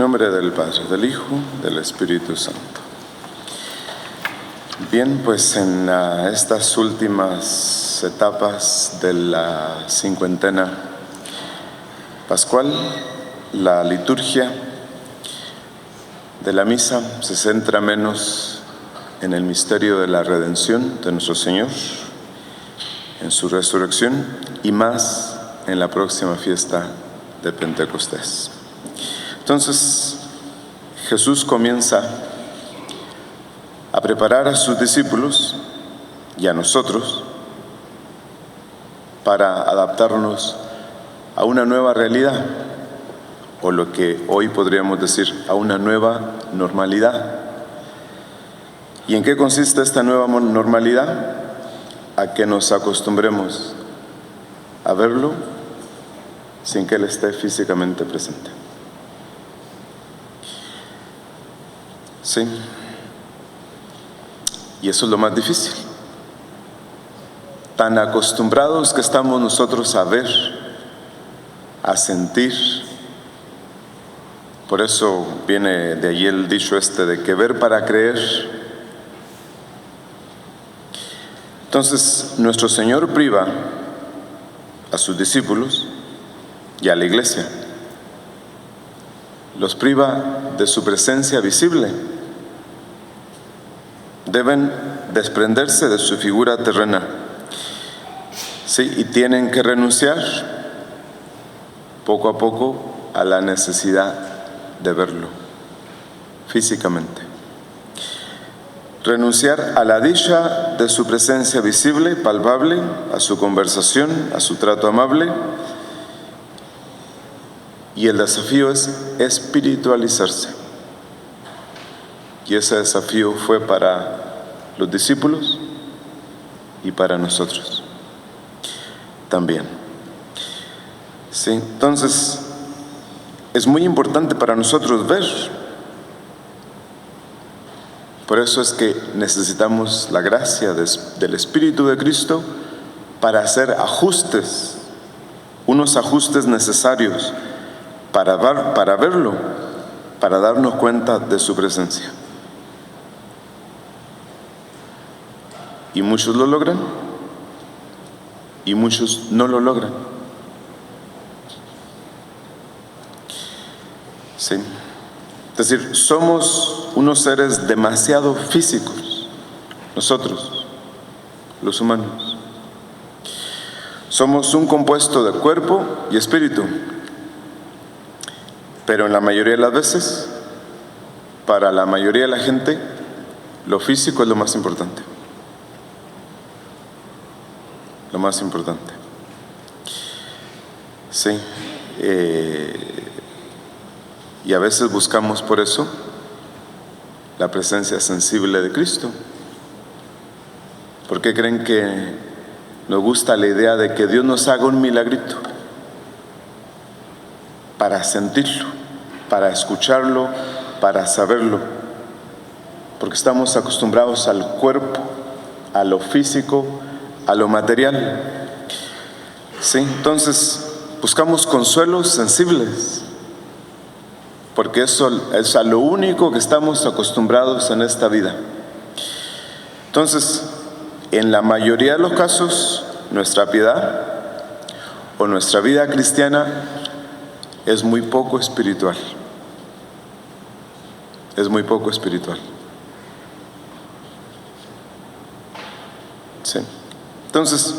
nombre del Padre, del Hijo, del Espíritu Santo. Bien, pues en estas últimas etapas de la cincuentena pascual, la liturgia de la misa se centra menos en el misterio de la redención de nuestro Señor, en su resurrección, y más en la próxima fiesta de Pentecostés. Entonces, Jesús comienza a preparar a sus discípulos y a nosotros para adaptarnos a una nueva realidad, o lo que hoy podríamos decir, a una nueva normalidad. ¿Y en qué consiste esta nueva normalidad? A que nos acostumbremos a verlo sin que Él esté físicamente presente. Sí. Y eso es lo más difícil. Tan acostumbrados que estamos nosotros a ver, a sentir. Por eso viene de allí el dicho de que ver para creer. Entonces, nuestro Señor priva a sus discípulos y a la iglesia. Los priva de su presencia visible. Deben desprenderse de su figura terrena, ¿sí? Y tienen que renunciar poco a poco a la necesidad de verlo físicamente. Renunciar a la dicha de su presencia visible, palpable, a su conversación, a su trato amable. Y el desafío es espiritualizarse. Y ese desafío fue para los discípulos y para nosotros también. Sí, entonces es muy importante para nosotros ver. Por eso es que necesitamos la gracia del Espíritu de Cristo para hacer ajustes, unos ajustes necesarios para verlo, para darnos cuenta de su presencia. Y muchos lo logran y muchos no lo logran. Sí. Es decir, somos unos seres demasiado físicos, nosotros, los humanos. Somos un compuesto de cuerpo y espíritu, pero en la mayoría de las veces, para la mayoría de la gente, lo físico es lo más importante. Lo más importante. Sí. Y a veces buscamos por eso la presencia sensible de Cristo. ¿Por qué creen que nos gusta la idea de que Dios nos haga un milagrito? Para sentirlo, para escucharlo, para saberlo. Porque estamos acostumbrados al cuerpo, a lo físico, a lo material. Sí, entonces buscamos consuelos sensibles, porque eso es a lo único que estamos acostumbrados en esta vida. Entonces, en la mayoría de los casos, nuestra piedad o nuestra vida cristiana es muy poco espiritual. Es muy poco espiritual. Sí. Entonces,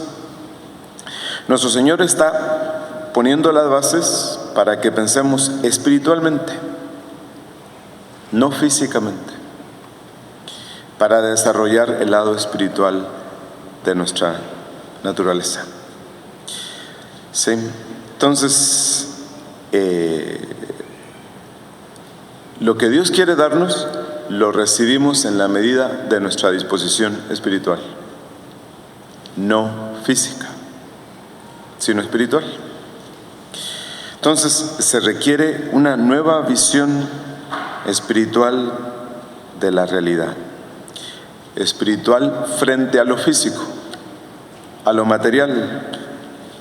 nuestro Señor está poniendo las bases para que pensemos espiritualmente, no físicamente, para desarrollar el lado espiritual de nuestra naturaleza. Sí. Entonces, lo que Dios quiere darnos, lo recibimos en la medida de nuestra disposición espiritual. No física, sino espiritual. Entonces se requiere una nueva visión espiritual de la realidad. Espiritual frente a lo físico, a lo material,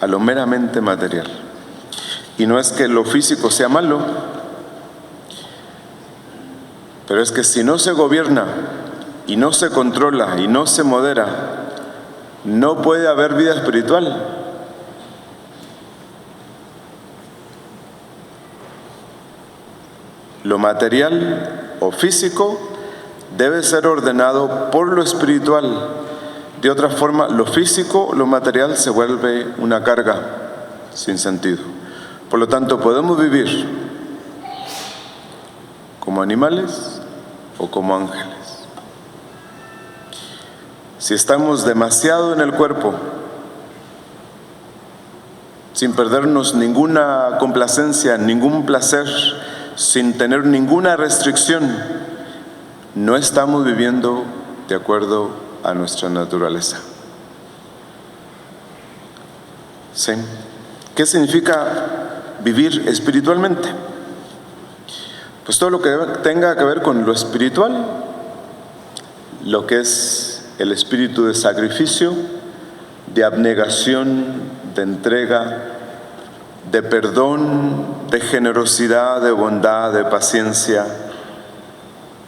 a lo meramente material. Y no es que lo físico sea malo, Pero es que si no se gobierna y no se controla y no se modera, no puede haber vida espiritual. Lo material o físico debe ser ordenado por lo espiritual. De otra forma, lo físico, lo material se vuelve una carga sin sentido. Por lo tanto, podemos vivir como animales o como ángeles. Si estamos demasiado en el cuerpo, sin perdernos ninguna complacencia, ningún placer, sin tener ninguna restricción, no estamos viviendo de acuerdo a nuestra naturaleza. ¿Sí? ¿Qué significa vivir espiritualmente? Pues todo lo que tenga que ver con lo espiritual, lo que es el espíritu de sacrificio, de abnegación, de entrega, de perdón, de generosidad, de bondad, de paciencia,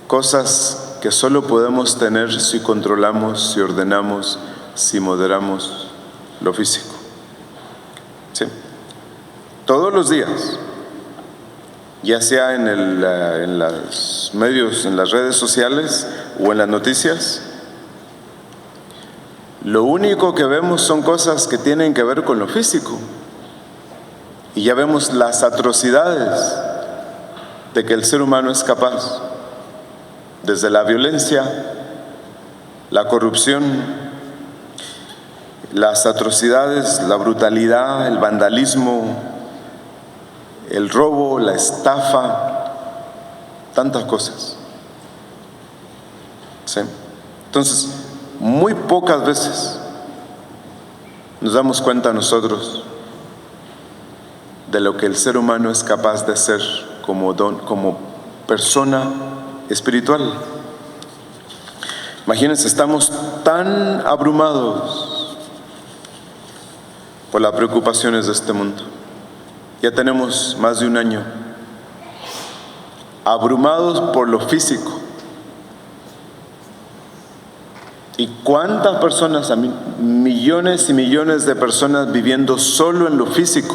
cosas que solo podemos tener si controlamos, si ordenamos, si moderamos lo físico. ¿Sí? Todos los días, ya sea en los medios, en las redes sociales o en las noticias, lo único que vemos son cosas que tienen que ver con lo físico. Y ya vemos las atrocidades de que el ser humano es capaz, desde la violencia, la corrupción, las atrocidades, la brutalidad, el vandalismo, el robo, la estafa, tantas cosas. ¿Sí? Entonces, muy pocas veces nos damos cuenta nosotros de lo que el ser humano es capaz de ser como persona espiritual. Imagínense, estamos tan abrumados por las preocupaciones de este mundo. Ya tenemos más de un año abrumados por lo físico. ¿Y cuántas personas, millones y millones de personas viviendo solo en lo físico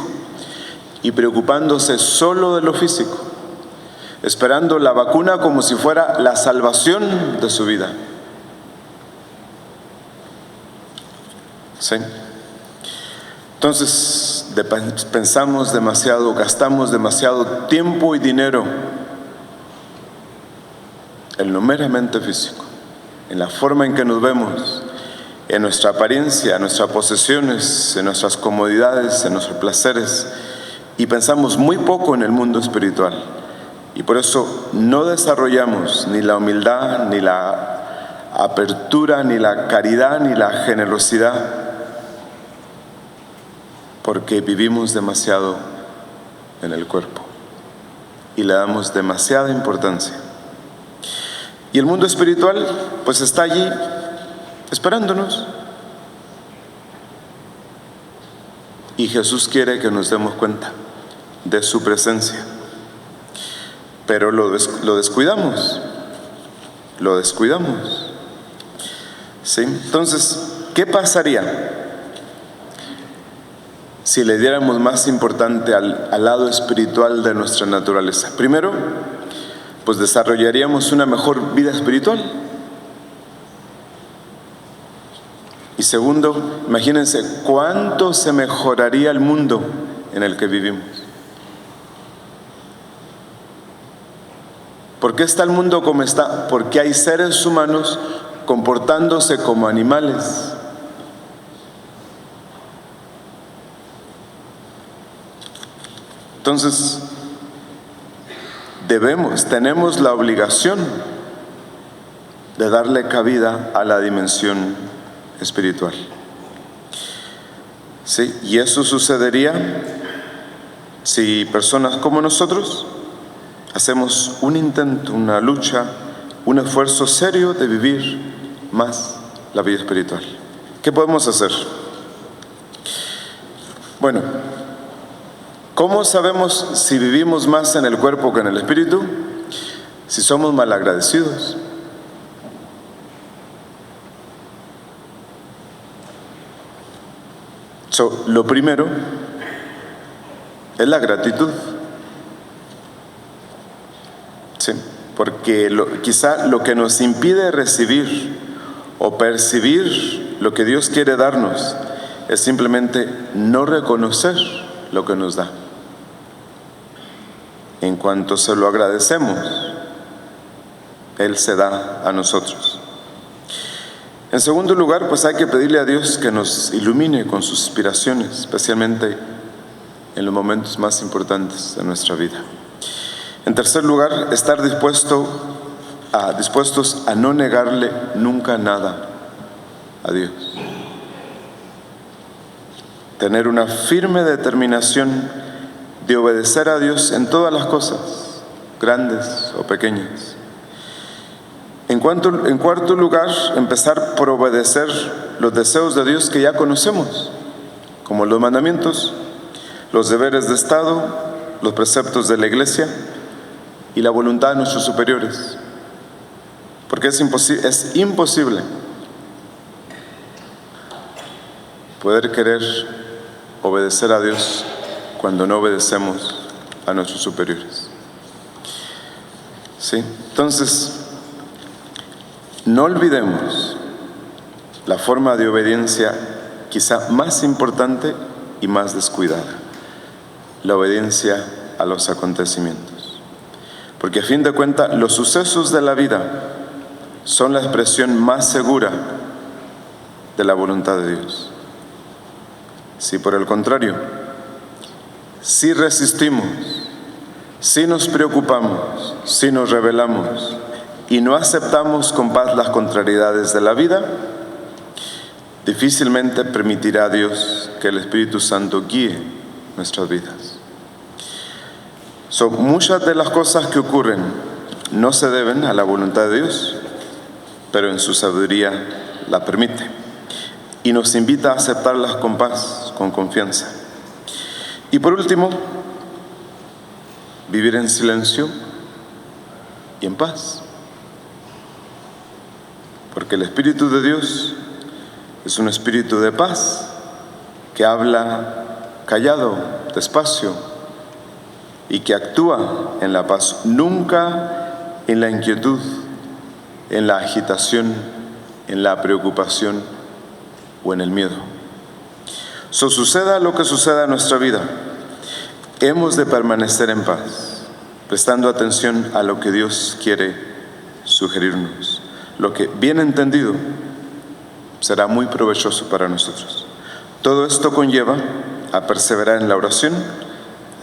y preocupándose solo de lo físico, esperando la vacuna como si fuera la salvación de su vida? ¿Sí? Entonces, pensamos demasiado, gastamos demasiado tiempo y dinero en lo meramente físico, en la forma en que nos vemos, en nuestra apariencia, en nuestras posesiones, en nuestras comodidades, en nuestros placeres, y pensamos muy poco en el mundo espiritual. Y por eso no desarrollamos ni la humildad, ni la apertura, ni la caridad, ni la generosidad, porque vivimos demasiado en el cuerpo y le damos demasiada importancia. Y el mundo espiritual pues está allí esperándonos. Y Jesús quiere que nos demos cuenta de su presencia. Pero lo descuidamos. Lo descuidamos. ¿Sí? Entonces, ¿qué pasaría si le diéramos más importante al lado espiritual de nuestra naturaleza? Primero, pues desarrollaríamos una mejor vida espiritual. Y segundo, imagínense cuánto se mejoraría el mundo en el que vivimos. ¿Por qué está el mundo como está? Porque hay seres humanos comportándose como animales. Entonces, tenemos la obligación de darle cabida a la dimensión espiritual. ¿Sí? Y eso sucedería si personas como nosotros hacemos un intento, una lucha, un esfuerzo serio de vivir más la vida espiritual. ¿Qué podemos hacer? Bueno, ¿cómo sabemos si vivimos más en el cuerpo que en el espíritu? si somos malagradecidos. Lo primero es la gratitud. Sí, porque quizá lo que nos impide recibir o percibir lo que Dios quiere darnos es simplemente no reconocer lo que nos da. En cuanto se lo agradecemos, Él se da a nosotros. En segundo lugar, pues hay que pedirle a Dios que nos ilumine con sus inspiraciones, especialmente en los momentos más importantes de nuestra vida. En tercer lugar, estar dispuestos a no negarle nunca nada a Dios. Tener una firme determinación de obedecer a Dios en todas las cosas, grandes o pequeñas. En cuarto lugar, empezar por obedecer los deseos de Dios que ya conocemos, como los mandamientos, los deberes de Estado, los preceptos de la Iglesia y la voluntad de nuestros superiores. Porque es imposible poder querer obedecer a Dios cuando no obedecemos a nuestros superiores. ¿Sí? Entonces, no olvidemos la forma de obediencia quizá más importante y más descuidada: la obediencia a los acontecimientos. Porque a fin de cuentas, los sucesos de la vida son la expresión más segura de la voluntad de Dios. Si por el contrario, si resistimos, si nos preocupamos, si nos rebelamos y no aceptamos con paz las contrariedades de la vida, difícilmente permitirá Dios que el Espíritu Santo guíe nuestras vidas. Muchas de las cosas que ocurren no se deben a la voluntad de Dios, pero en su sabiduría la permite y nos invita a aceptarlas con paz, con confianza. Y por último, vivir en silencio y en paz. Porque el Espíritu de Dios es un espíritu de paz que habla callado, despacio, y que actúa en la paz, nunca en la inquietud, en la agitación, en la preocupación o en el miedo. Suceda lo que suceda en nuestra vida, hemos de permanecer en paz, prestando atención a lo que Dios quiere sugerirnos. Lo que, bien entendido, será muy provechoso para nosotros. Todo esto conlleva a perseverar en la oración,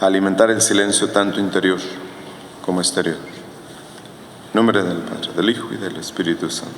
a alimentar el silencio tanto interior como exterior. En nombre del Padre, del Hijo y del Espíritu Santo.